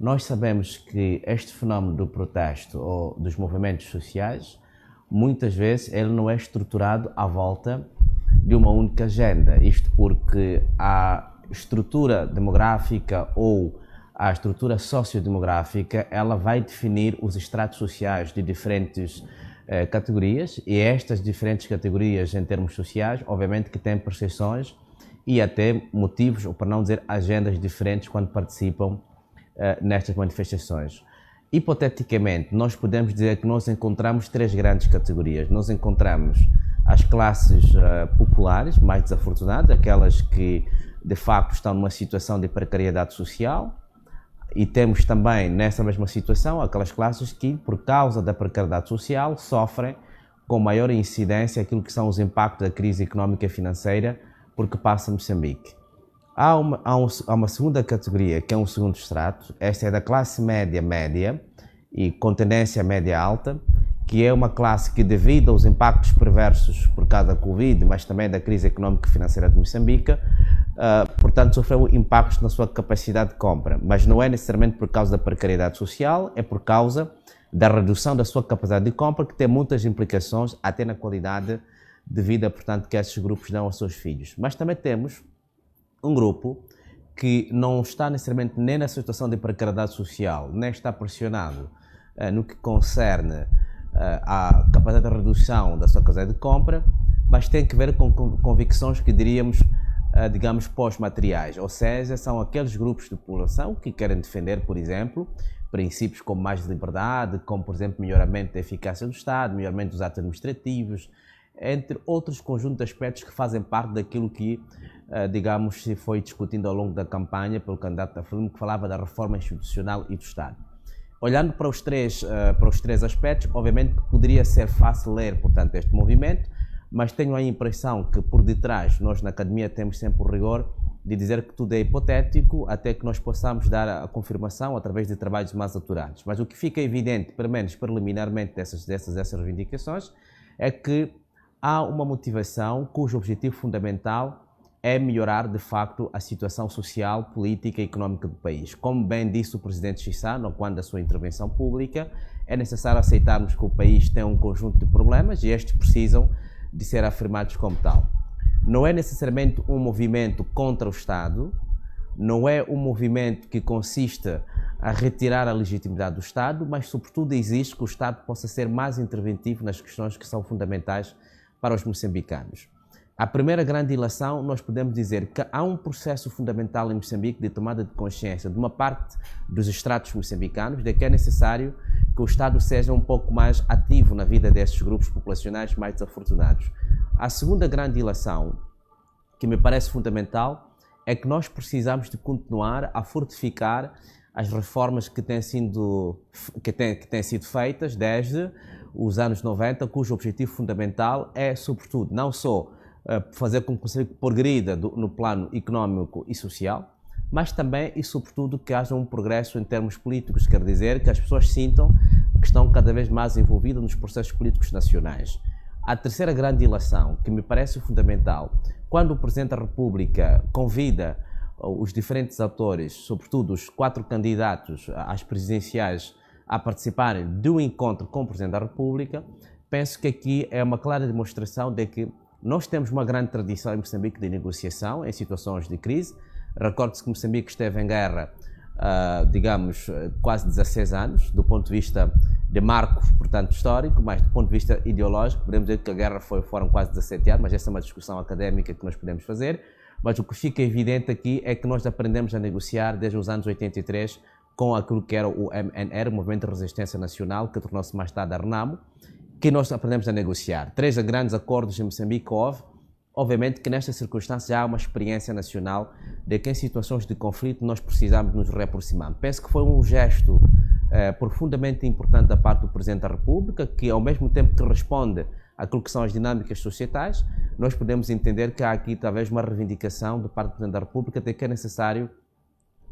Nós sabemos que este fenómeno do protesto ou dos movimentos sociais, muitas vezes ele não é estruturado à volta de uma única agenda. Isto porque a estrutura demográfica ou a estrutura sociodemográfica, ela vai definir os estratos sociais de diferentes categorias, e estas diferentes categorias em termos sociais, obviamente que têm percepções e até motivos, ou para não dizer agendas diferentes quando participam nestas manifestações. Hipoteticamente, nós podemos dizer que nós encontramos três grandes categorias. Nós encontramos as classes populares, mais desafortunadas, aquelas que de facto estão numa situação de precariedade social, e temos também nessa mesma situação aquelas classes que, por causa da precariedade social, sofrem com maior incidência aquilo que são os impactos da crise económica e financeira porque passa Moçambique. Há uma segunda categoria, que é um segundo extrato. Esta é da classe média e com tendência média-alta, que é uma classe que, devido aos impactos perversos por causa da Covid, mas também da crise económica e financeira de Moçambique, portanto, sofreu impactos na sua capacidade de compra. Mas não é necessariamente por causa da precariedade social, é por causa da redução da sua capacidade de compra, que tem muitas implicações até na qualidade de vida, portanto, que esses grupos dão aos seus filhos. Mas também temos um grupo que não está necessariamente nem na situação de precariedade social, nem está pressionado no que concerne à capacidade de redução da sua capacidade de compra, mas tem que ver com convicções que diríamos, digamos, pós-materiais, ou seja, são aqueles grupos de população que querem defender, por exemplo, princípios como mais liberdade, como, por exemplo, melhoramento da eficácia do Estado, melhoramento dos atos administrativos, entre outros conjuntos de aspectos que fazem parte daquilo que, digamos, se foi discutindo ao longo da campanha pelo candidato da Frelimo, que falava da reforma institucional e do Estado. Olhando para os três aspectos, obviamente que poderia ser fácil ler, portanto, este movimento, mas tenho a impressão que por detrás, nós na academia temos sempre o rigor de dizer que tudo é hipotético até que nós possamos dar a confirmação através de trabalhos mais aturados. Mas o que fica evidente, pelo menos preliminarmente dessas reivindicações, é que há uma motivação cujo objetivo fundamental é melhorar, de facto, a situação social, política e económica do país. Como bem disse o presidente Chissano, quando da sua intervenção pública, é necessário aceitarmos que o país tem um conjunto de problemas e estes precisam de ser afirmados como tal. Não é necessariamente um movimento contra o Estado, não é um movimento que consiste a retirar a legitimidade do Estado, mas, sobretudo, exige que o Estado possa ser mais interventivo nas questões que são fundamentais para os moçambicanos. A primeira grande ilação, nós podemos dizer que há um processo fundamental em Moçambique de tomada de consciência de uma parte dos estratos moçambicanos de que é necessário que o Estado seja um pouco mais ativo na vida desses grupos populacionais mais desafortunados. A segunda grande ilação, que me parece fundamental, é que nós precisamos de continuar a fortificar as reformas que têm sido feitas desde os anos 90, cujo objetivo fundamental é, sobretudo, não só fazer com que o Moçambique progrida no plano económico e social, mas também e sobretudo que haja um progresso em termos políticos, quer dizer que as pessoas sintam que estão cada vez mais envolvidas nos processos políticos nacionais. A terceira grande ilação, que me parece fundamental, quando o Presidente da República convida os diferentes atores, sobretudo os 4 candidatos às presidenciais, a participarem de um encontro com o Presidente da República, penso que aqui é uma clara demonstração de que nós temos uma grande tradição em Moçambique de negociação em situações de crise. Recorde-se que Moçambique esteve em guerra, digamos, quase 16 anos, do ponto de vista de marco, portanto, histórico, mas do ponto de vista ideológico, podemos dizer que a guerra foram quase 17 anos, mas essa é uma discussão académica que nós podemos fazer. Mas o que fica evidente aqui é que nós aprendemos a negociar desde os anos 83 com aquilo que era o MNR, o Movimento de Resistência Nacional, que tornou-se mais tarde a RENAMO, que nós aprendemos a negociar. 3 grandes acordos em Moçambique houve. Obviamente que nestas circunstâncias já há uma experiência nacional de que em situações de conflito nós precisamos nos reaproximar. Penso que foi um gesto profundamente importante da parte do Presidente da República, que ao mesmo tempo que responde àquilo que são as dinâmicas societais, nós podemos entender que há aqui talvez uma reivindicação da parte do Presidente da República de que é necessário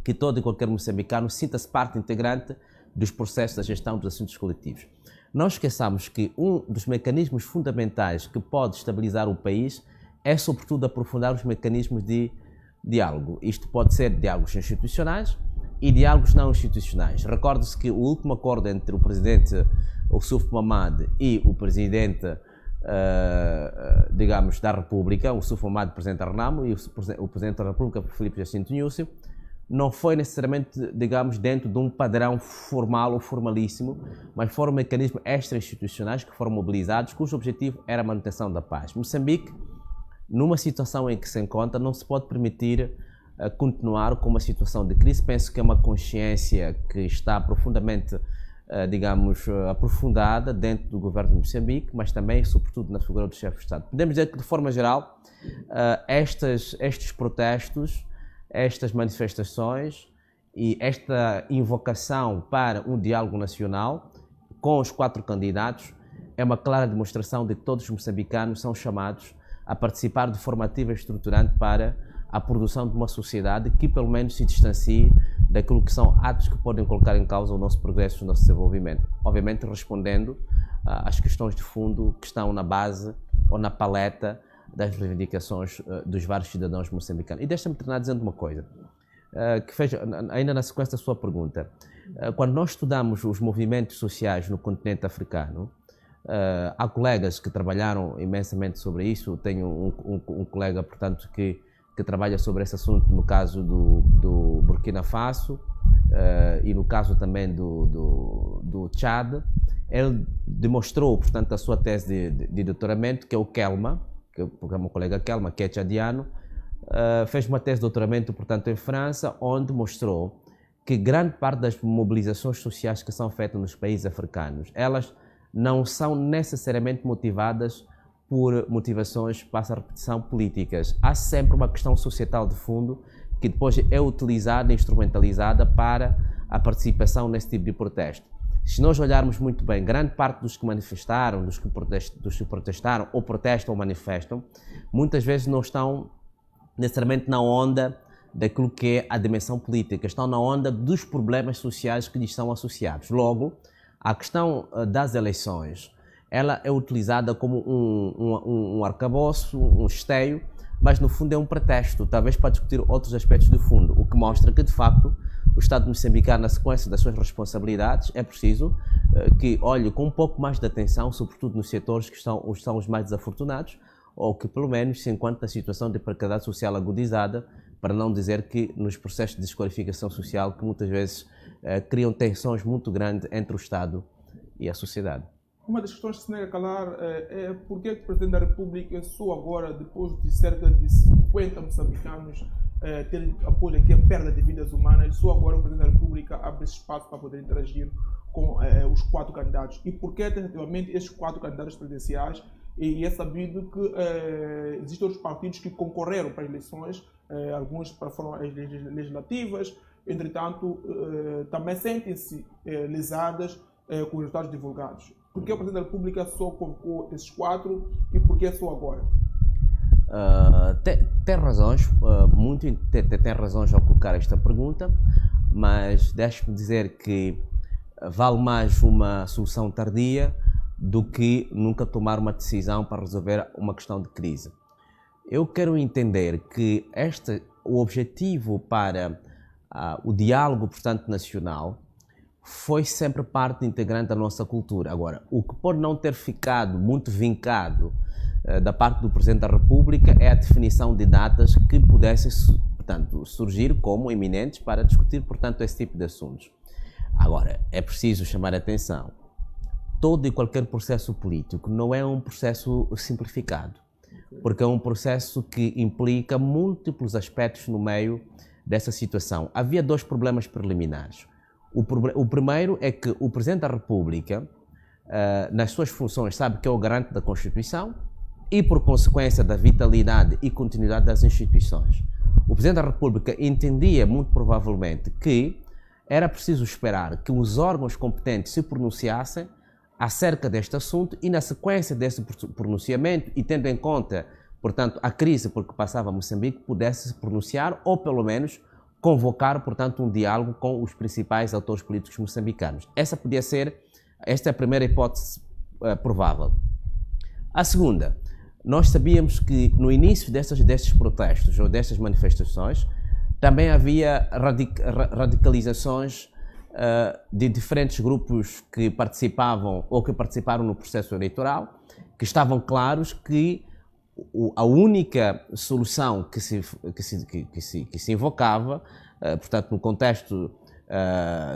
que todo e qualquer moçambicano sinta-se parte integrante dos processos da gestão dos assuntos coletivos. Não esqueçamos que um dos mecanismos fundamentais que pode estabilizar o país é, sobretudo, aprofundar os mecanismos de diálogo. Isto pode ser diálogos institucionais, e diálogos não institucionais. Recorde-se que o último acordo entre o presidente Oussouf Mamad e o presidente, digamos, da República, o Oussouf Mamad, presidente da Renamo, e o presidente da República, Filipe Jacinto Nyusi, não foi necessariamente, digamos, dentro de um padrão formal ou formalíssimo, mas foram mecanismos extra-institucionais que foram mobilizados, cujo objetivo era a manutenção da paz. Moçambique, numa situação em que se encontra, não se pode permitir continuar com uma situação de crise. Penso que é uma consciência que está profundamente, digamos, aprofundada dentro do governo de Moçambique, mas também, sobretudo, na figura do chefe de Estado. Podemos dizer que, de forma geral, estes protestos, estas manifestações e esta invocação para um diálogo nacional com os 4 candidatos é uma clara demonstração de que todos os moçambicanos são chamados a participar de forma ativa e estruturante para a produção de uma sociedade que pelo menos se distancie daquilo que são atos que podem colocar em causa o nosso progresso, o nosso desenvolvimento. Obviamente respondendo às questões de fundo que estão na base ou na paleta das reivindicações dos vários cidadãos moçambicanos. E deixa-me terminar dizendo uma coisa, que fez, ainda na sequência da sua pergunta. Quando nós estudamos os movimentos sociais no continente africano, há colegas que trabalharam imensamente sobre isso. Tenho um colega, portanto, que trabalha sobre esse assunto no caso do Burkina Faso e no caso também do Tchad. Ele demonstrou, portanto, a sua tese de doutoramento, que é o Kelma, que é o meu colega Kelma, que é tchadiano, fez uma tese de doutoramento, portanto, em França, onde mostrou que grande parte das mobilizações sociais que são feitas nos países africanos, elas não são necessariamente motivadas por motivações, passa a repetição, políticas. Há sempre uma questão societal de fundo que depois é utilizada, instrumentalizada para a participação nesse tipo de protesto. Se nós olharmos muito bem, grande parte dos que manifestaram, dos que protestaram, ou protestam ou manifestam, muitas vezes não estão necessariamente na onda daquilo que é a dimensão política, estão na onda dos problemas sociais que lhes são associados. Logo, a questão das eleições, ela é utilizada como um arcabouço, um esteio, mas no fundo é um pretexto, talvez para discutir outros aspectos do fundo, o que mostra que, de facto, o Estado moçambicano, na sequência das suas responsabilidades, é preciso que olhe com um pouco mais de atenção, sobretudo nos setores que são os mais desafortunados, ou que pelo menos se encontra na situação de precariedade social agudizada, para não dizer que nos processos de desqualificação social que muitas vezes criam tensões muito grandes entre o Estado e a sociedade. Uma das questões que se nega a calar é por que o Presidente da República só agora, depois de cerca de 50 moçambicanos terem apoio aqui a perda de vidas humanas, só agora o Presidente da República abre esse espaço para poder interagir com os 4 candidatos. E por que, tentativamente, esses 4 candidatos presidenciais? E é sabido que existem outros partidos que concorreram para as eleições, alguns foram as legislativas, entretanto, também sentem-se lesadas com os resultados divulgados. Por que o Presidente da República só convocou esses 4 e por que só agora? Tem razões, tem razões ao colocar esta pergunta, mas deixe-me dizer que vale mais uma solução tardia do que nunca tomar uma decisão para resolver uma questão de crise. Eu quero entender que o objetivo para o diálogo, portanto, nacional, foi sempre parte integrante da nossa cultura. Agora, o que pode não ter ficado muito vincado da parte do Presidente da República é a definição de datas que pudessem, portanto, surgir como eminentes para discutir, portanto, esse tipo de assuntos. Agora, é preciso chamar a atenção. Todo e qualquer processo político não é um processo simplificado, porque é um processo que implica múltiplos aspectos no meio dessa situação. Havia 2 problemas preliminares. O primeiro é que o Presidente da República, nas suas funções, sabe que é o garante da Constituição e, por consequência, da vitalidade e continuidade das instituições. O Presidente da República entendia, muito provavelmente, que era preciso esperar que os órgãos competentes se pronunciassem acerca deste assunto e, na sequência desse pronunciamento, e tendo em conta, portanto, a crise por que passava Moçambique, pudesse se pronunciar ou, pelo menos, convocar, portanto, um diálogo com os principais atores políticos moçambicanos. Esta é a primeira hipótese provável. A segunda, nós sabíamos que no início destes protestos ou destas manifestações, também havia radicalizações de diferentes grupos que participavam ou que participaram no processo eleitoral, que estavam claros que a única solução que se invocava, portanto, no contexto,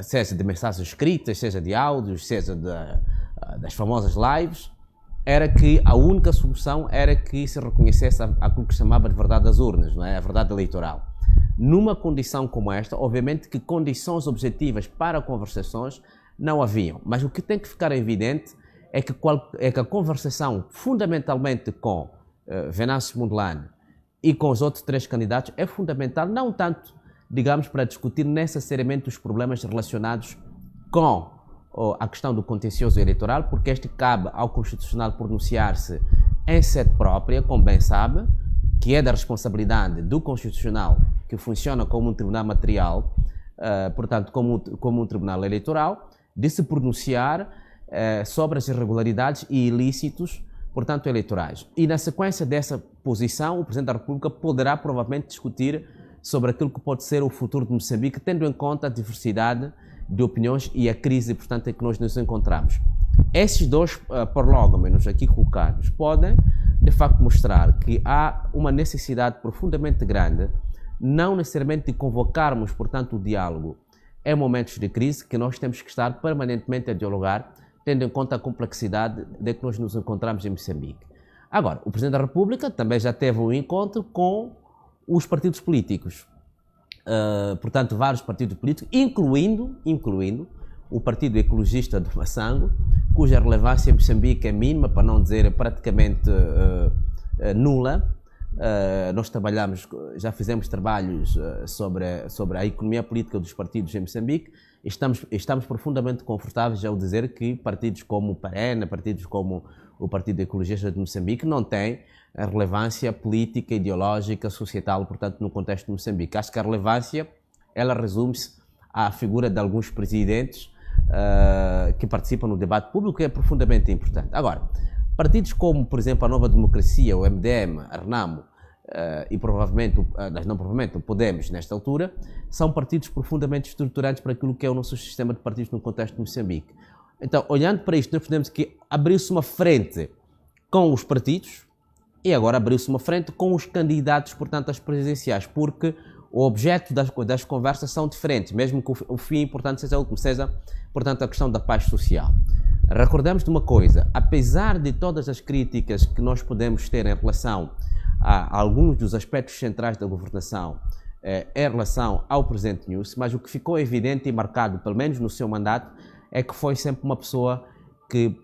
seja de mensagens escritas, seja de áudios, seja das famosas lives, era que a única solução era que se reconhecesse aquilo que se chamava de verdade das urnas, não é? A verdade eleitoral. Numa condição como esta, obviamente que condições objetivas para conversações não haviam, mas o que tem que ficar evidente é que a conversação, fundamentalmente com Venâncio Mondlane e com os outros 3 candidatos, é fundamental, não tanto, digamos, para discutir necessariamente os problemas relacionados com a questão do contencioso eleitoral, porque este cabe ao Constitucional pronunciar-se em sede própria, como bem sabe, que é da responsabilidade do Constitucional, que funciona como um tribunal material, portanto, como um tribunal eleitoral, de se pronunciar sobre as irregularidades e ilícitos, portanto, eleitorais. E na sequência dessa posição, o Presidente da República poderá provavelmente discutir sobre aquilo que pode ser o futuro de Moçambique, tendo em conta a diversidade de opiniões e a crise, portanto, em que nós nos encontramos. Esses 2 prolongamentos aqui colocados podem, de facto, mostrar que há uma necessidade profundamente grande, não necessariamente de convocarmos, portanto, o diálogo em momentos de crise, que nós temos que estar permanentemente a dialogar, tendo em conta a complexidade de que nós nos encontramos em Moçambique. Agora, o Presidente da República também já teve um encontro com os partidos políticos, portanto, vários partidos políticos, incluindo o Partido Ecologista do Massango, cuja relevância em Moçambique é mínima, para não dizer praticamente nula. Nós já fizemos trabalhos sobre a economia política dos partidos em Moçambique. Estamos profundamente confortáveis ao dizer que partidos como o PARENA, partidos como o Partido Ecologista de Moçambique não têm a relevância política, ideológica, societal, portanto, no contexto de Moçambique. Acho que a relevância, ela resume-se à figura de alguns presidentes que participam no debate público, que é profundamente importante. Agora, partidos como, por exemplo, a Nova Democracia, o MDM, a RENAMO e provavelmente o Podemos, nesta altura, são partidos profundamente estruturantes para aquilo que é o nosso sistema de partidos no contexto de Moçambique. Então, olhando para isto, nós podemos que abriu-se uma frente com os partidos e agora abriu-se uma frente com os candidatos, portanto, às presidenciais, porque o objeto das conversas são diferentes, mesmo que o fim, portanto, seja, portanto, a questão da paz social. Recordemos de uma coisa, apesar de todas as críticas que nós podemos ter em relação a alguns dos aspectos centrais da governação em relação ao Presidente Nyusi, mas o que ficou evidente e marcado, pelo menos no seu mandato, é que foi sempre uma pessoa que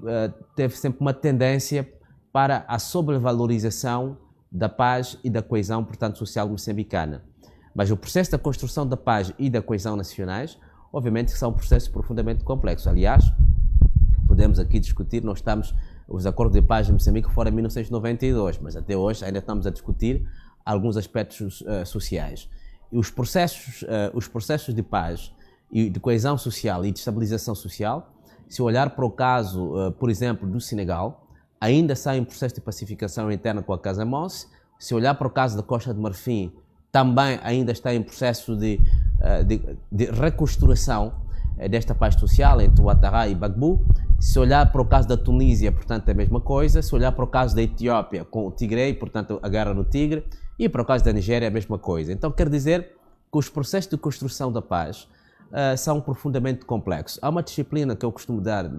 teve sempre uma tendência para a sobrevalorização da paz e da coesão, portanto, social moçambicana. Mas o processo da construção da paz e da coesão nacionais, obviamente, são processos profundamente complexos. Aliás, podemos aqui discutir, os acordos de paz em Moçambique foram em 1992, mas até hoje ainda estamos a discutir alguns aspectos sociais. E os processos de paz e de coesão social e de estabilização social, se olhar para o caso, por exemplo, do Senegal, ainda está em processo de pacificação interna com a Casamance. Se olhar para o caso da Costa de Marfim, também ainda está em processo de reconstrução desta paz social entre Ouattara e Gbagbo. Se olhar para o caso da Tunísia, portanto, é a mesma coisa. Se olhar para o caso da Etiópia com o Tigre, portanto, a guerra no Tigre, e para o caso da Nigéria, é a mesma coisa. Então, quer dizer que os processos de construção da paz são profundamente complexos. Há uma disciplina que eu costumo dar,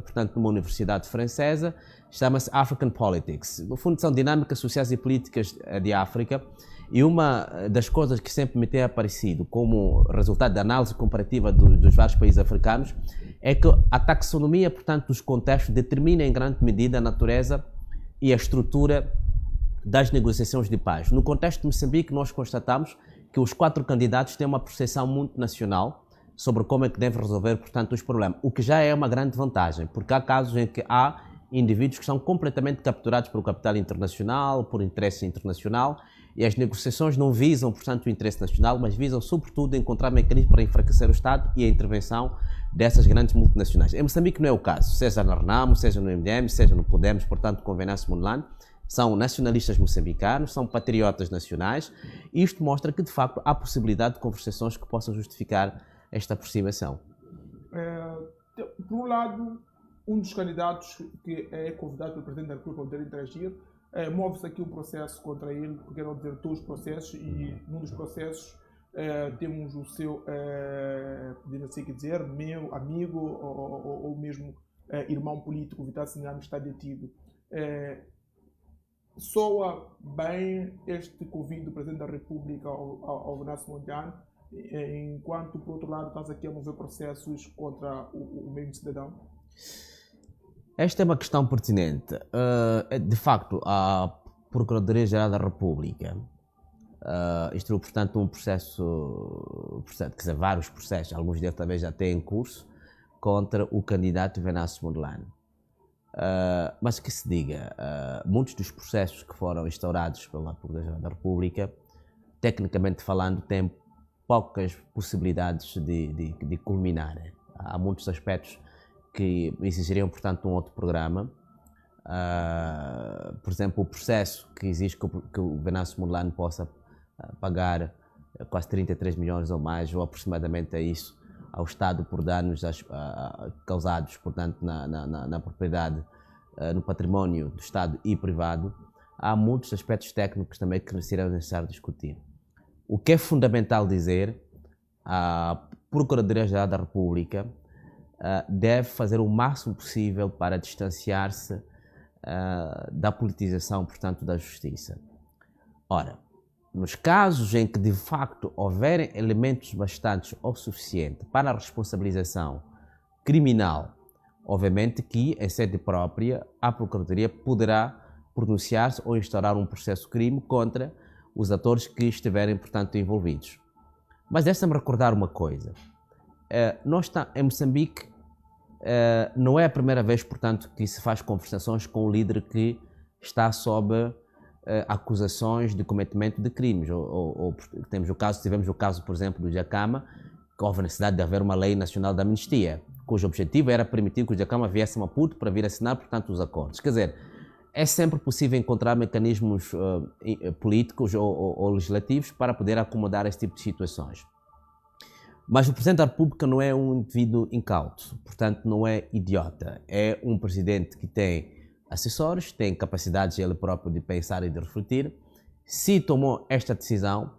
portanto, numa universidade francesa, chama-se African Politics. No fundo, são dinâmicas sociais e políticas de África, e uma das coisas que sempre me tem aparecido como resultado da análise comparativa dos vários países africanos é que a taxonomia, portanto, dos contextos determina em grande medida a natureza e a estrutura das negociações de paz. No contexto de Moçambique, nós constatamos que os 4 candidatos têm uma percepção muito nacional sobre como é que devem resolver, portanto, os problemas, o que já é uma grande vantagem, porque há casos em que há indivíduos que são completamente capturados pelo capital internacional, por interesse internacional, e as negociações não visam, portanto, o interesse nacional, mas visam, sobretudo, encontrar mecanismos para enfraquecer o Estado e a intervenção dessas grandes multinacionais. Em Moçambique não é o caso, seja na RENAMO, seja no MDM, seja no Podemos, portanto, com Venâncio Mondlane, São nacionalistas moçambicanos, são patriotas nacionais, e isto mostra que, de facto, há possibilidade de conversações que possam justificar esta aproximação. Por um lado, um dos candidatos que é convidado pelo Presidente da República para poder interagir, move-se aqui um processo contra ele, porque não dizer todos os processos, e num dos processos temos o seu, podemos assim dizer, meu amigo ou mesmo irmão político, Vital Sinhame, está detido. Soa bem este convite do Presidente da República ao Venâncio Mondlane, enquanto, por outro lado, estás aqui a mover processos contra o mesmo cidadão? Esta é uma questão pertinente. De facto, a Procuradoria-Geral da República instruiu, portanto, um processo, quer dizer, vários processos, alguns deles talvez já têm em curso, contra o candidato Venâncio Mondlane. Mas que se diga, muitos dos processos que foram instaurados pela Procuradoria-Geral da República, tecnicamente falando, têm poucas possibilidades de culminar. Há muitos aspectos que exigiriam, portanto, um outro programa. Por exemplo, o processo que exige que o Venâncio Mondlane possa pagar quase 33 milhões ou mais, ou aproximadamente a isso, ao Estado por danos causados, portanto, na propriedade, no património do Estado e privado. Há muitos aspectos técnicos também que serão necessário discutir. O que é fundamental dizer, a Procuradoria-Geral da República deve fazer o máximo possível para distanciar-se da politização, portanto, da justiça. Ora, nos casos em que de facto houverem elementos bastantes ou suficientes para a responsabilização criminal, obviamente que em sede própria a Procuradoria poderá pronunciar-se ou instaurar um processo crime contra os atores que estiverem, portanto, envolvidos. Mas deixa-me recordar uma coisa. Nós em Moçambique não é a primeira vez, portanto, que se faz conversações com um líder que está sob acusações de cometimento de crimes. Tivemos o caso, por exemplo, do Jacama, que houve a necessidade de haver uma lei nacional da amnistia, cujo objetivo era permitir que o Jacama viesse a Maputo para vir assinar, portanto, os acordos. Quer dizer, é sempre possível encontrar mecanismos políticos ou legislativos para poder acomodar esse tipo de situações. Mas o Presidente da República não é um indivíduo incauto, portanto não é idiota. É um Presidente que tem assessores, tem capacidades ele próprio de pensar e de refletir. Se tomou esta decisão,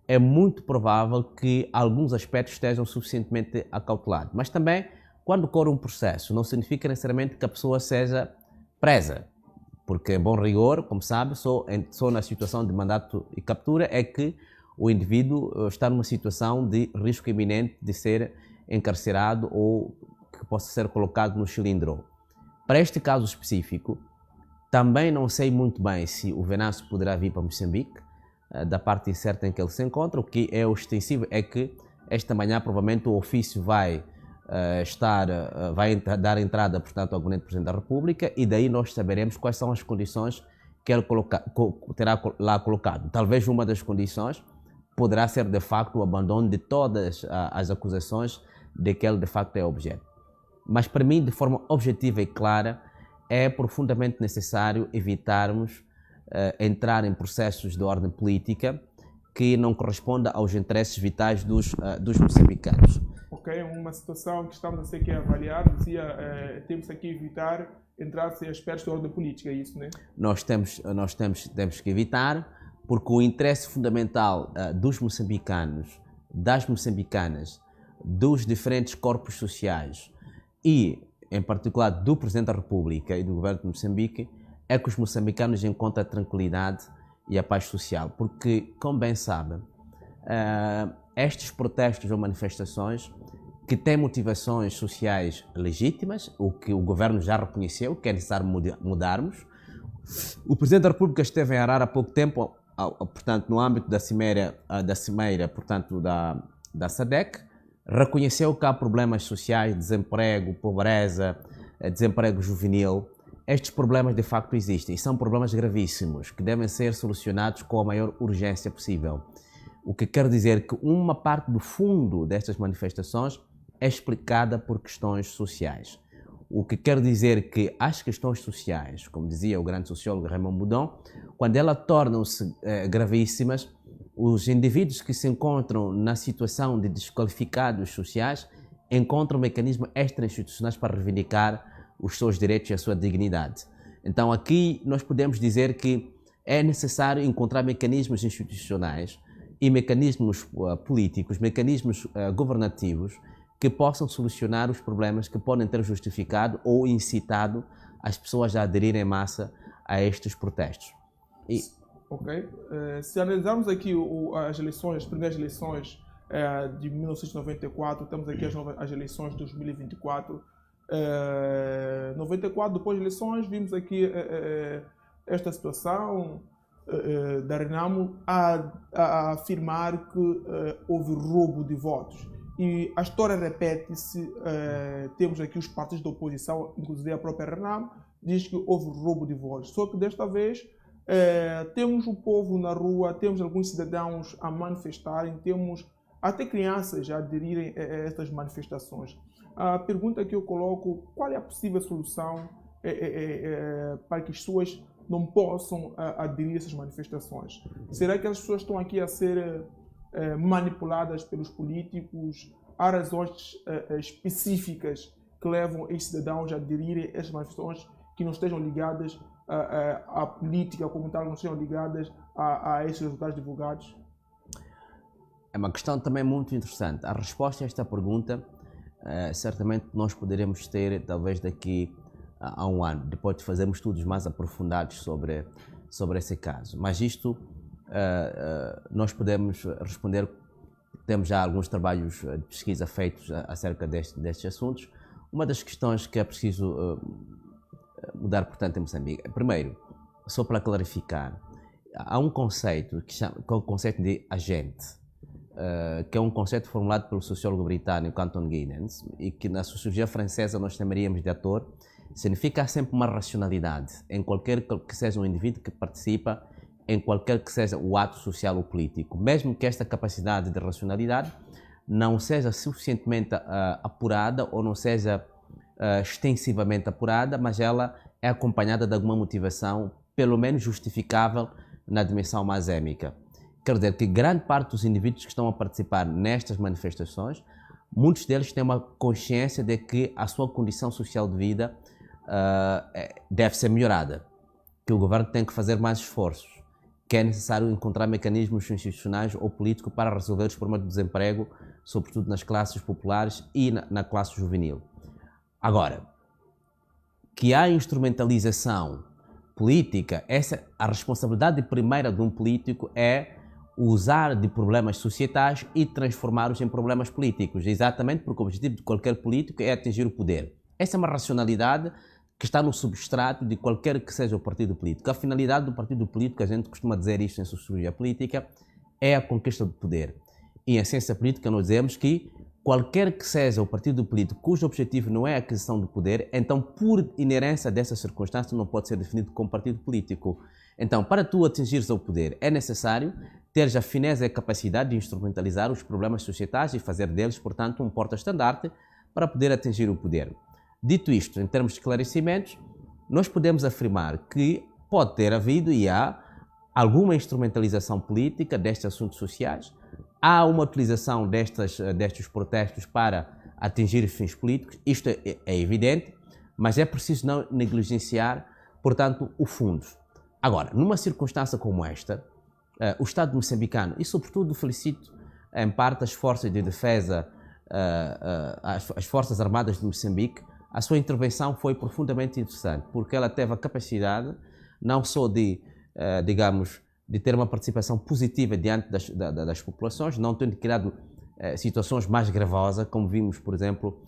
é muito provável que alguns aspectos estejam suficientemente acautelados. Mas também, quando ocorre um processo, não significa necessariamente que a pessoa seja presa. Porque, em bom rigor, como sabe, só na situação de mandato e captura é que o indivíduo está numa situação de risco iminente de ser encarcerado ou que possa ser colocado no cilindro. Para este caso específico, também não sei muito bem se o Venâncio poderá vir para Moçambique, da parte incerta em que ele se encontra. O que é ostensivo é que esta manhã provavelmente o ofício vai dar entrada, portanto, ao Gabinete do Presidente da República, e daí nós saberemos quais são as condições que ele terá lá colocado. Talvez uma das condições poderá ser, de facto, o abandono de todas as acusações de que ele, de facto, é objeto. Mas, para mim, de forma objetiva e clara, é profundamente necessário evitarmos entrar em processos de ordem política que não corresponda aos interesses vitais dos moçambicanos. Ok, uma situação que estamos a ser aqui a avaliar, dizia, temos aqui evitar entrar em aspectos de ordem política, é isso, né? Nós temos que evitar, porque o interesse fundamental dos moçambicanos, das moçambicanas, dos diferentes corpos sociais e, em particular, do Presidente da República e do Governo de Moçambique, é que os moçambicanos encontrem a tranquilidade e a paz social. Porque, como bem sabem, estes protestos ou manifestações que têm motivações sociais legítimas, o que o Governo já reconheceu, que é necessário mudarmos. O Presidente da República esteve em Harare há pouco tempo, portanto, no âmbito da cimeira, portanto, da SADC, reconheceu que há problemas sociais, desemprego, pobreza, desemprego juvenil. Estes problemas de facto existem e são problemas gravíssimos que devem ser solucionados com a maior urgência possível. O que quer dizer que uma parte do fundo destas manifestações é explicada por questões sociais. O que quer dizer que as questões sociais, como dizia o grande sociólogo Raymond Boudon, quando elas tornam-se gravíssimas, os indivíduos que se encontram na situação de desqualificados sociais encontram mecanismos extra-institucionais para reivindicar os seus direitos e a sua dignidade. Então aqui nós podemos dizer que é necessário encontrar mecanismos institucionais e mecanismos políticos, mecanismos governativos que possam solucionar os problemas que podem ter justificado ou incitado as pessoas a aderirem em massa a estes protestos. Ok. Se analisarmos aqui as primeiras eleições de 1994, temos aqui as eleições de 2024. 94, depois das eleições, vimos aqui esta situação da Renamo a afirmar que houve roubo de votos. E a história repete-se, temos aqui os partidos da oposição, inclusive a própria Renamo, diz que houve roubo de votos. Só que desta vez temos o povo na rua, temos alguns cidadãos a manifestarem, temos até crianças a aderirem a estas manifestações. A pergunta que eu coloco, qual é a possível solução para que as pessoas não possam aderir a essas manifestações? Será que as pessoas estão aqui a ser manipuladas pelos políticos? Há razões específicas que levam esses cidadãos a aderirem a essas manifestações que não estejam ligadas à política como tal, não estejam ligadas a esses resultados divulgados? É uma questão também muito interessante. A resposta a esta pergunta, certamente nós poderemos ter, talvez daqui a um ano, depois de fazermos estudos mais aprofundados sobre esse caso. Mas isto, nós podemos responder, temos já alguns trabalhos de pesquisa feitos acerca destes assuntos. Uma das questões que é preciso mudar, portanto, em Moçambique. Primeiro, só para clarificar, há um conceito que é o conceito de agente, que é um conceito formulado pelo sociólogo britânico Anton Giddens e que na sociologia francesa nós chamaríamos de ator. Significa sempre uma racionalidade em qualquer que seja um indivíduo que participa em qualquer que seja o ato social ou político, mesmo que esta capacidade de racionalidade não seja suficientemente apurada ou não seja extensivamente apurada, mas ela é acompanhada de alguma motivação, pelo menos justificável na dimensão masémica. Quer dizer que grande parte dos indivíduos que estão a participar nestas manifestações, muitos deles têm uma consciência de que a sua condição social de vida deve ser melhorada, que o governo tem que fazer mais esforços, que é necessário encontrar mecanismos institucionais ou políticos para resolver os problemas de desemprego, sobretudo nas classes populares e na classe juvenil. Agora, que há instrumentalização política, a responsabilidade primeira de um político é usar de problemas societais e transformá-los em problemas políticos, exatamente porque o objetivo de qualquer político é atingir o poder. Essa é uma racionalidade que está no substrato de qualquer que seja o partido político. A finalidade do partido político, a gente costuma dizer isto em sociologia política, é a conquista do poder. E em ciência política nós dizemos que qualquer que seja o partido político cujo objetivo não é a aquisição do poder, então por inerência dessas circunstâncias não pode ser definido como partido político. Então, para tu atingires o poder, é necessário ter a fineza e a capacidade de instrumentalizar os problemas societais e fazer deles, portanto, um porta-estandarte para poder atingir o poder. Dito isto, em termos de esclarecimentos, nós podemos afirmar que pode ter havido e há alguma instrumentalização política destes assuntos sociais, há uma utilização destes protestos para atingir fins políticos, isto é evidente, mas é preciso não negligenciar, portanto, o fundo. Agora, numa circunstância como esta, o Estado moçambicano, e sobretudo felicito em parte as forças de defesa, as Forças Armadas de Moçambique, a sua intervenção foi profundamente interessante, porque ela teve a capacidade não só de, digamos, de ter uma participação positiva diante das populações, não tendo criado situações mais gravosas, como vimos, por exemplo,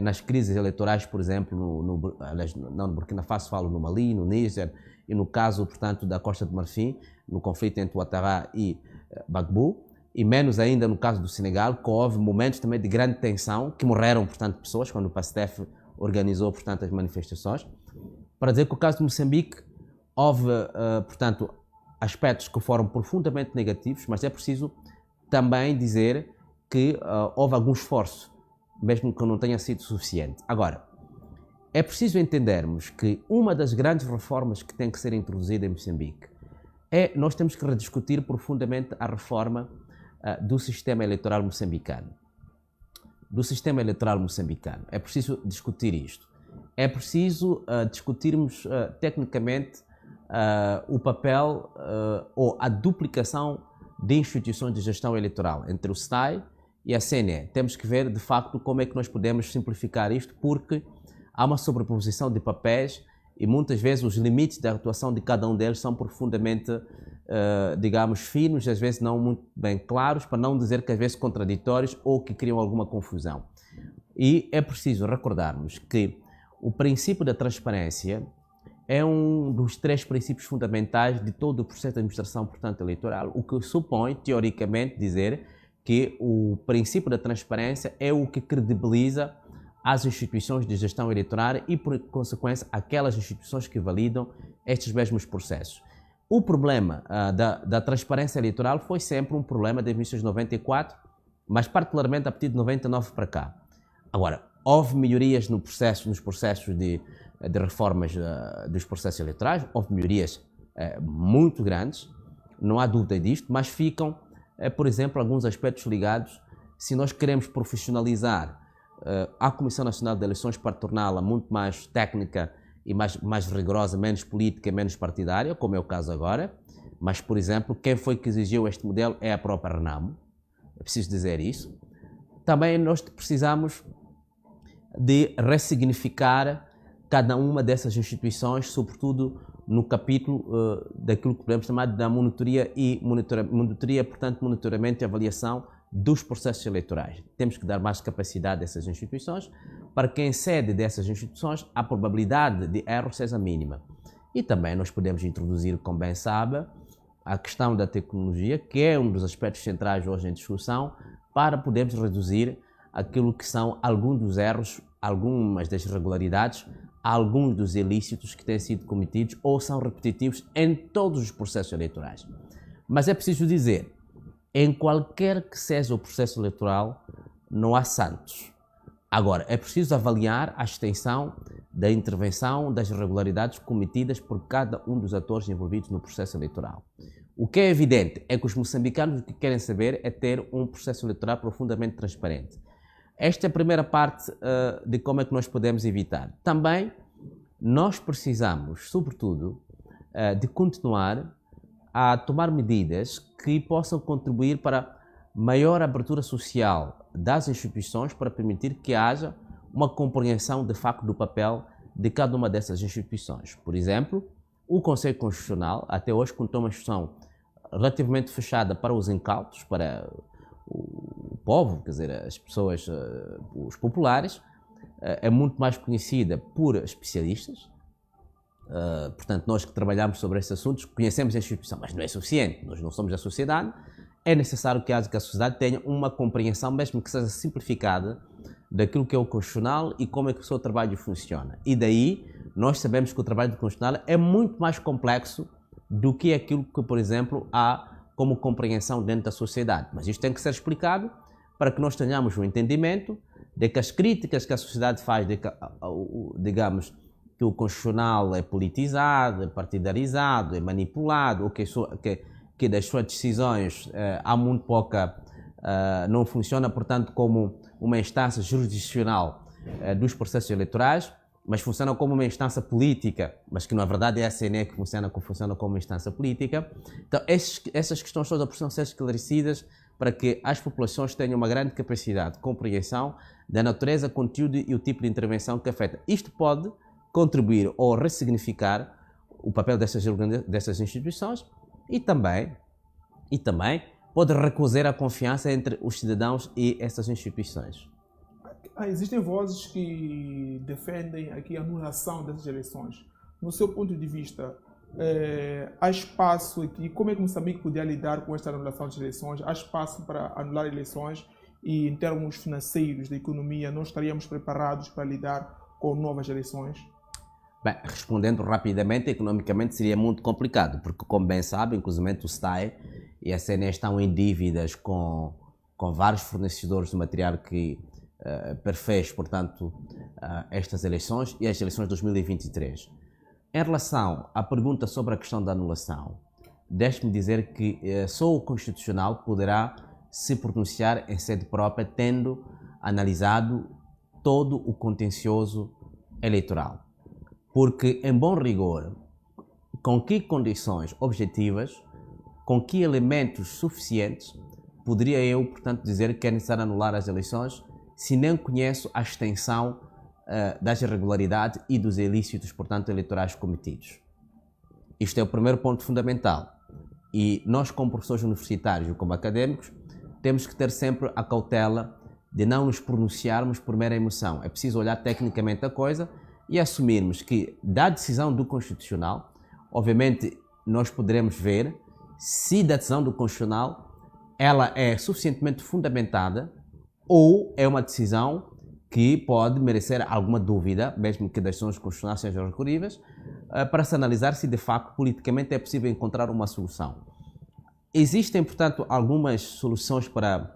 nas crises eleitorais, por exemplo, não no Burkina Faso, falo no Mali, no Níger, e no caso, portanto, da Costa do Marfim, no conflito entre Ouattara e Gbagbo, e menos ainda no caso do Senegal, que houve momentos também de grande tensão, que morreram, portanto, pessoas, quando o PASTEF organizou, portanto, as manifestações. Para dizer que o caso de Moçambique, houve, portanto, aspectos que foram profundamente negativos, mas é preciso também dizer que houve algum esforço, mesmo que não tenha sido suficiente. Agora, é preciso entendermos que uma das grandes reformas que tem que ser introduzida em Moçambique nós temos que rediscutir profundamente a reforma do sistema eleitoral moçambicano. É preciso discutir isto. É preciso discutirmos tecnicamente o papel ou a duplicação de instituições de gestão eleitoral entre o STAI e a CNE. Temos que ver, de facto, como é que nós podemos simplificar isto, porque há uma sobreposição de papéis e muitas vezes os limites da atuação de cada um deles são profundamente, digamos, finos, às vezes não muito bem claros, para não dizer que às vezes contraditórios ou que criam alguma confusão. E é preciso recordarmos que o princípio da transparência é um dos 3 princípios fundamentais de todo o processo de administração, portanto, eleitoral, o que supõe, teoricamente, dizer que o princípio da transparência é o que credibiliza as instituições de gestão eleitoral e, por consequência, aquelas instituições que validam estes mesmos processos. O problema da transparência eleitoral foi sempre um problema desde 1994, mas particularmente a partir de 99 para cá. Agora, houve melhorias nos processos de reformas dos processos eleitorais, houve melhorias muito grandes, não há dúvida disto, mas ficam, por exemplo, alguns aspectos ligados, se nós queremos profissionalizar a Comissão Nacional de Eleições para torná-la muito mais técnica e mais rigorosa, menos política e menos partidária, como é o caso agora, mas, por exemplo, quem foi que exigiu este modelo é a própria Renamo, é preciso dizer isso. Também nós precisamos de ressignificar cada uma dessas instituições, sobretudo no capítulo daquilo que podemos chamar de monitoria, portanto, monitoramento e avaliação dos processos eleitorais. Temos que dar mais capacidade a essas instituições para que em sede dessas instituições a probabilidade de erro seja mínima. E também nós podemos introduzir, como bem sabe, a questão da tecnologia, que é um dos aspectos centrais hoje em discussão, para podermos reduzir aquilo que são alguns dos erros, algumas das irregularidades, alguns dos ilícitos que têm sido cometidos ou são repetitivos em todos os processos eleitorais. Mas é preciso dizer, em qualquer que seja o processo eleitoral, não há santos. Agora, é preciso avaliar a extensão da intervenção das irregularidades cometidas por cada um dos atores envolvidos no processo eleitoral. O que é evidente é que os moçambicanos o que querem saber é ter um processo eleitoral profundamente transparente. Esta é a primeira parte de como é que nós podemos evitar. Também nós precisamos, sobretudo, de continuar a tomar medidas que possam contribuir para maior abertura social das instituições para permitir que haja uma compreensão de facto do papel de cada uma dessas instituições. Por exemplo, o Conselho Constitucional, até hoje, contou uma instituição relativamente fechada para os incautos, para o povo, quer dizer, as pessoas, os populares, é muito mais conhecida por especialistas. Portanto, nós que trabalhamos sobre estes assuntos conhecemos a instituição, mas não é suficiente, nós não somos a sociedade, é necessário que a sociedade tenha uma compreensão, mesmo que seja simplificada, daquilo que é o Constitucional e como é que o seu trabalho funciona. E daí, nós sabemos que o trabalho do Constitucional é muito mais complexo do que aquilo que, por exemplo, há como compreensão dentro da sociedade. Mas isto tem que ser explicado para que nós tenhamos um entendimento de que as críticas que a sociedade faz, digamos, que o Constitucional é politizado, é partidarizado, é manipulado, ou que das suas decisões há muito pouca, não funciona, portanto, como uma instância jurisdicional dos processos eleitorais, mas funciona como uma instância política, mas que na verdade é a CNE que funciona como uma instância política. Então, essas questões todas precisam ser esclarecidas para que as populações tenham uma grande capacidade de compreensão da natureza, conteúdo e o tipo de intervenção que afeta. Isto pode contribuir ou ressignificar o papel dessas instituições e também pode recuser a confiança entre os cidadãos e essas instituições. Existem vozes que defendem aqui a anulação dessas eleições. No seu ponto de vista, há espaço aqui, como é que Moçambique poderia lidar com esta anulação das eleições? Há espaço para anular eleições e, em termos financeiros, da economia, não estaríamos preparados para lidar com novas eleições? Bem, respondendo rapidamente, economicamente seria muito complicado, porque, como bem sabem, inclusive o STAI e a CNE estão em dívidas com vários fornecedores de material que perfez, portanto, estas eleições e as eleições de 2023. Em relação à pergunta sobre a questão da anulação, deixe-me dizer que só o Constitucional poderá se pronunciar em sede própria, tendo analisado todo o contencioso eleitoral. Porque, em bom rigor, com que condições objetivas, com que elementos suficientes, poderia eu, portanto, dizer que é necessário anular as eleições se nem conheço a extensão das irregularidades e dos ilícitos, portanto, eleitorais cometidos. Isto é o primeiro ponto fundamental. E nós, como professores universitários e como académicos, temos que ter sempre a cautela de não nos pronunciarmos por mera emoção. É preciso olhar tecnicamente a coisa e assumirmos que, da decisão do Constitucional, obviamente nós poderemos ver se da decisão do Constitucional ela é suficientemente fundamentada ou é uma decisão que pode merecer alguma dúvida, mesmo que das decisões constitucionais sejam recorríveis, para se analisar se de facto politicamente é possível encontrar uma solução. Existem, portanto, algumas soluções para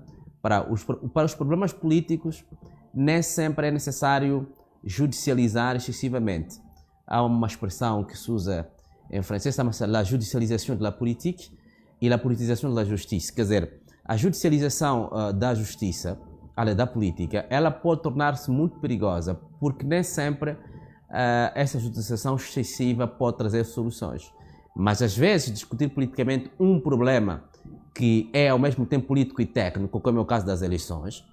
os problemas políticos. Nem sempre é necessário judicializar excessivamente. Há uma expressão que se usa em francês, chama-se la judicialisation de la politique e la politisation de la justice. Quer dizer, a judicialização da justiça, da política, ela pode tornar-se muito perigosa, porque nem sempre essa judicialização excessiva pode trazer soluções. Mas às vezes discutir politicamente um problema que é ao mesmo tempo político e técnico, como é o caso das eleições,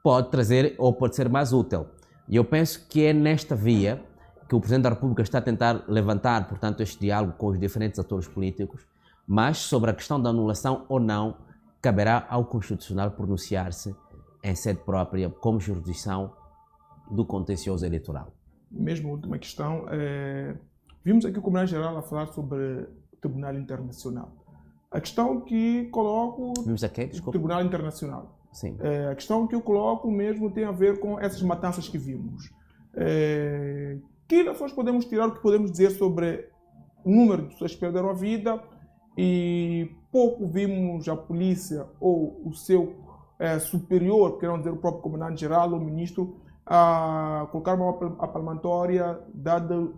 pode trazer ou pode ser mais útil. E eu penso que é nesta via que o Presidente da República está a tentar levantar, portanto, este diálogo com os diferentes atores políticos, mas sobre a questão da anulação ou não, caberá ao Constitucional pronunciar-se em sede própria como jurisdição do contencioso eleitoral. Mesmo última questão, vimos aqui o Comandante-Geral a falar sobre o Tribunal Internacional. A questão que coloco... Vimos aqui, desculpa. O Tribunal Internacional. Sim. A questão que eu coloco mesmo tem a ver com essas matanças que vimos. Que lições podemos tirar, o que podemos dizer sobre o número de pessoas que perderam a vida e pouco vimos a polícia ou o seu superior, querendo dizer o próprio comandante-geral ou ministro, a colocar uma palmatória dada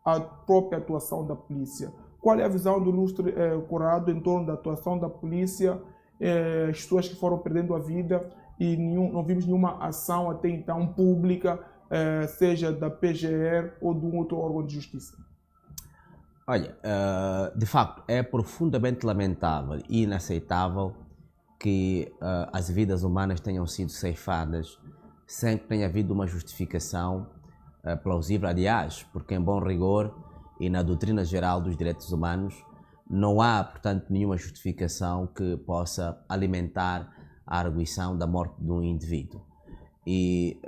a própria atuação da polícia. Qual é a visão do ilustre Conrado em torno da atuação da polícia, as pessoas que foram perdendo a vida e não vimos nenhuma ação até então pública, seja da PGR ou de um outro órgão de justiça? Olha, de facto, é profundamente lamentável e inaceitável que as vidas humanas tenham sido ceifadas sem que tenha havido uma justificação plausível. Aliás, porque em bom rigor e na doutrina geral dos direitos humanos não há, portanto, nenhuma justificação que possa alimentar a arguição da morte de um indivíduo. E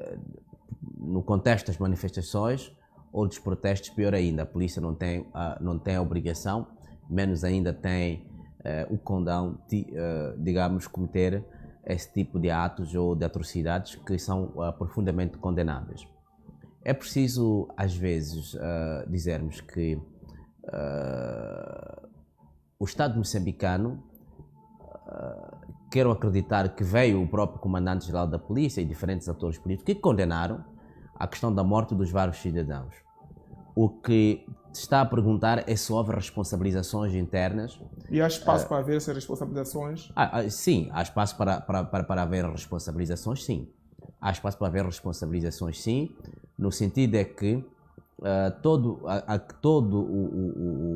no contexto das manifestações ou dos protestos, pior ainda, a polícia não tem a obrigação, menos ainda tem o condão de, digamos, cometer esse tipo de atos ou de atrocidades que são profundamente condenáveis. É preciso, às vezes, dizermos que o Estado moçambicano, quero acreditar que veio o próprio comandante-geral da polícia e diferentes atores políticos que condenaram a questão da morte dos vários cidadãos. O que se está a perguntar é se houve responsabilizações internas. E há espaço para haver essas responsabilizações? Sim, há espaço para haver responsabilizações, sim. Há espaço para haver responsabilizações, sim, no sentido é que todo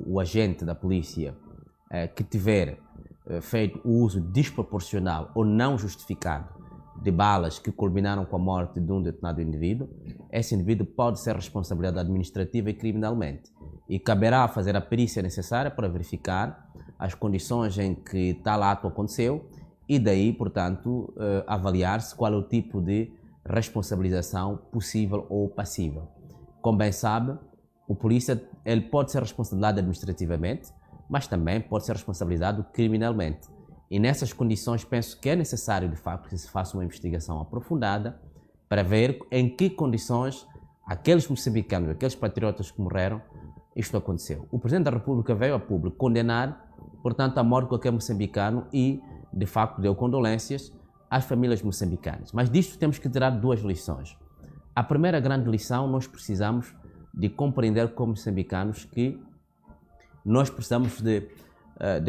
o agente da polícia que tiver feito o uso desproporcional ou não justificado de balas que culminaram com a morte de um determinado indivíduo, esse indivíduo pode ser responsabilizado administrativa e criminalmente. E caberá fazer a perícia necessária para verificar as condições em que tal ato aconteceu e daí, portanto, avaliar-se qual é o tipo de responsabilização possível ou passível. Como bem sabe, o polícia ele pode ser responsabilizado administrativamente, mas também pode ser responsabilizado criminalmente. E nessas condições penso que é necessário, de facto, que se faça uma investigação aprofundada para ver em que condições aqueles moçambicanos, aqueles patriotas que morreram, isto aconteceu. O Presidente da República veio a público condenar, portanto, a morte de qualquer moçambicano e, de facto, deu condolências às famílias moçambicanas. Mas disto temos que tirar duas lições. A primeira grande lição, nós precisamos de compreender como moçambicanos que nós precisamos de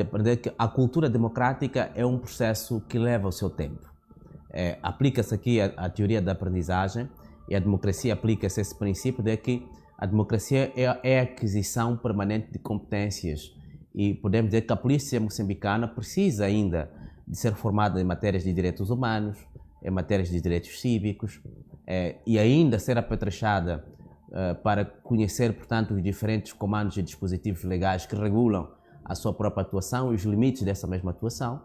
aprender que a cultura democrática é um processo que leva o seu tempo. Aplica-se aqui a teoria da aprendizagem e a democracia aplica-se esse princípio de que a democracia é a aquisição permanente de competências e podemos dizer que a polícia moçambicana precisa ainda de ser formada em matérias de direitos humanos, em matérias de direitos cívicos e ainda ser apetrechada para conhecer, portanto, os diferentes comandos e dispositivos legais que regulam a sua própria atuação e os limites dessa mesma atuação.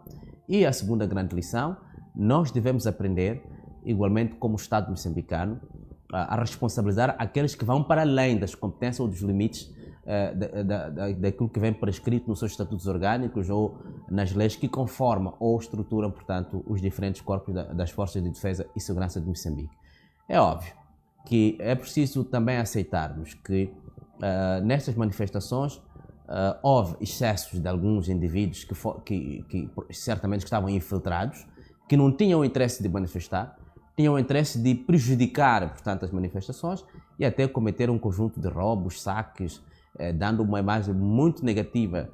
E a segunda grande lição, nós devemos aprender, igualmente como Estado moçambicano, a responsabilizar aqueles que vão para além das competências ou dos limites daquilo que vem prescrito nos seus estatutos orgânicos ou nas leis que conformam ou estruturam, portanto, os diferentes corpos das Forças de Defesa e Segurança de Moçambique. É óbvio que é preciso também aceitarmos que nestas manifestações houve excessos de alguns indivíduos que certamente estavam infiltrados, que não tinham o interesse de manifestar, tinham o interesse de prejudicar, portanto, as manifestações e até cometer um conjunto de roubos, saques, dando uma imagem muito negativa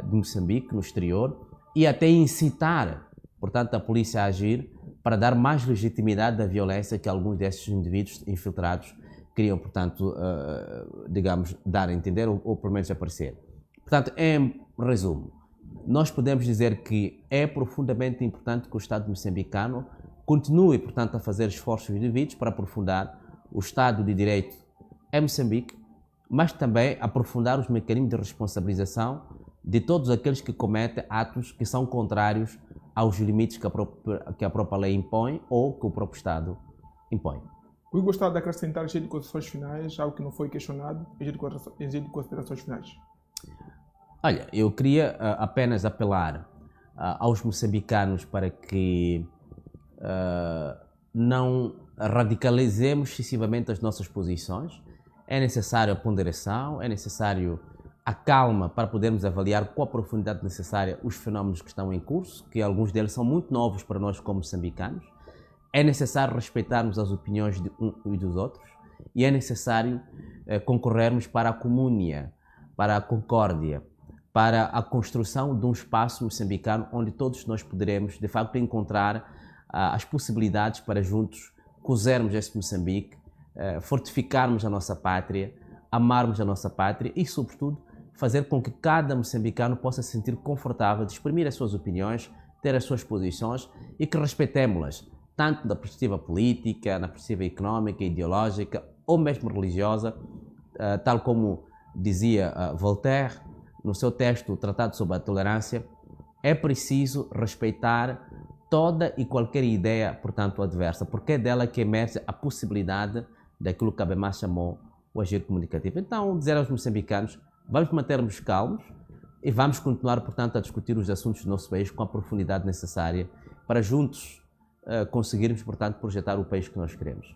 de Moçambique no exterior e até incitar, portanto, a polícia a agir para dar mais legitimidade à violência que alguns desses indivíduos infiltrados queriam, portanto, digamos, dar a entender ou pelo menos aparecer. Portanto, em resumo, nós podemos dizer que é profundamente importante que o Estado moçambicano continue, portanto, a fazer esforços devidos para aprofundar o Estado de Direito em Moçambique, mas também aprofundar os mecanismos de responsabilização de todos aqueles que cometem atos que são contrários aos limites que a própria lei impõe ou que o próprio Estado impõe. Eu gostaria de acrescentar de considerações finais, algo que não foi questionado, de considerações finais. Olha, eu queria apenas apelar aos moçambicanos para que não radicalizemos excessivamente as nossas posições. É necessário a ponderação, é necessário a calma para podermos avaliar com a profundidade necessária os fenómenos que estão em curso, que alguns deles são muito novos para nós como moçambicanos. É necessário respeitarmos as opiniões de uns e dos outros e é necessário concorrermos para a comúnia, para a concórdia, para a construção de um espaço moçambicano onde todos nós poderemos, de facto, encontrar as possibilidades para juntos cozermos este Moçambique, fortificarmos a nossa pátria, amarmos a nossa pátria e, sobretudo, fazer com que cada moçambicano possa se sentir confortável de exprimir as suas opiniões, ter as suas posições e que respeitemos-las, tanto da perspectiva política, na perspectiva económica, ideológica ou mesmo religiosa, tal como dizia Voltaire no seu texto o Tratado sobre a Tolerância, é preciso respeitar toda e qualquer ideia, portanto, adversa, porque é dela que emerge a possibilidade daquilo que Habermas chamou o agir comunicativo. Então, dizer aos moçambicanos, vamos manter-nos calmos e vamos continuar, portanto, a discutir os assuntos do nosso país com a profundidade necessária para juntos conseguirmos, portanto, projetar o país que nós queremos.